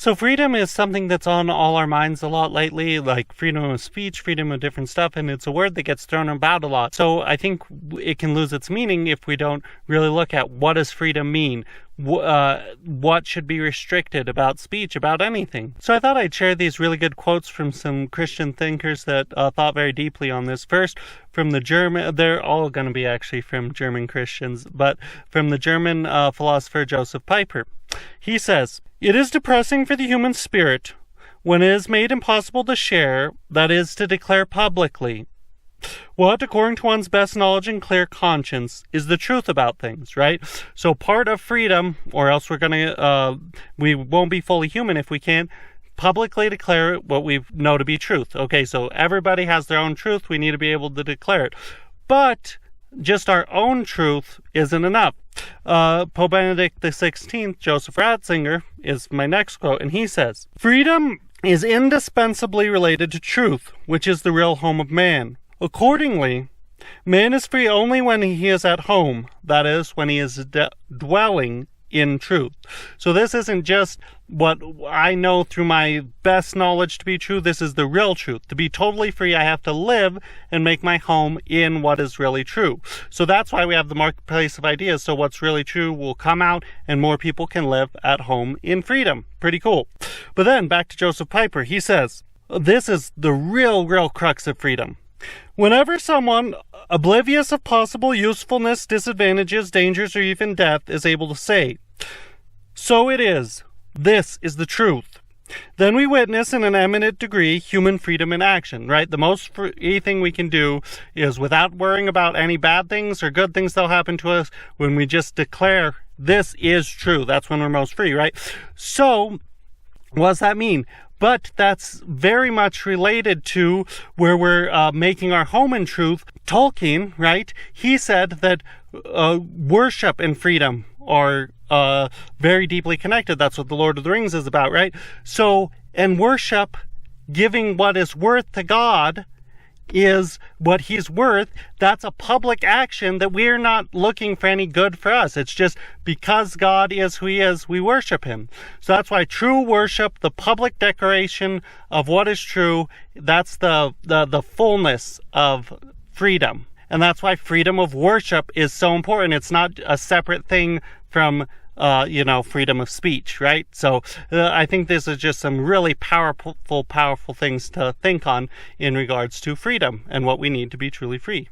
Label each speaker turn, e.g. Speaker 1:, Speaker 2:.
Speaker 1: So freedom is something that's on all our minds a lot lately, like freedom of speech, freedom of different stuff, and it's a word that gets thrown about a lot. So I think it can lose its meaning if we don't really look at what does freedom mean, what should be restricted about speech, about anything. So I thought I'd share these really good quotes from some Christian thinkers that thought very deeply on this. First, from the German, they're all going to be actually from German Christians, but from the German philosopher Joseph Pieper. He says, "It is depressing for the human spirit when it is made impossible to share, that is, to declare publicly, what, according to one's best knowledge and clear conscience, is the truth about things," right? So part of freedom, or else we won't be fully human if we can't publicly declare what we know to be truth. Okay, so everybody has their own truth. We need to be able to declare it. But just our own truth isn't enough. Pope Benedict XVI, Joseph Ratzinger, is my next quote, and he says, "Freedom is indispensably related to truth, which is the real home of man. Accordingly, man is free only when he is at home, that is, when he is dwelling in truth." So this isn't just what I know through my best knowledge to be true. This is the real truth. To be totally free, I have to live and make my home in what is really true. So that's why we have the marketplace of ideas. So what's really true will come out and more people can live at home in freedom. Pretty cool. But then back to Joseph Pieper. He says, this is the real crux of freedom. "Whenever someone, oblivious of possible usefulness, disadvantages, dangers, or even death, is able to say, 'So it is. This is the truth,' then we witness in an eminent degree human freedom in action," right? The most free thing we can do is, without worrying about any bad things or good things that'll happen to us, when we just declare this is true. That's when we're most free, right? So what does that mean? But that's very much related to where we're making our home in truth. Tolkien, right? He said that worship and freedom are very deeply connected. That's what the Lord of the Rings is about, right? So, and worship, giving what is worth to God, is what he's worth. That's a public action that we're not looking for any good for us. It's just because God is who he is, we worship him. So that's why true worship, the public declaration of what is true, that's the fullness of freedom. And that's why freedom of worship is so important. It's not a separate thing from freedom of speech, right? So I think this is just some really powerful things to think on in regards to freedom and what we need to be truly free.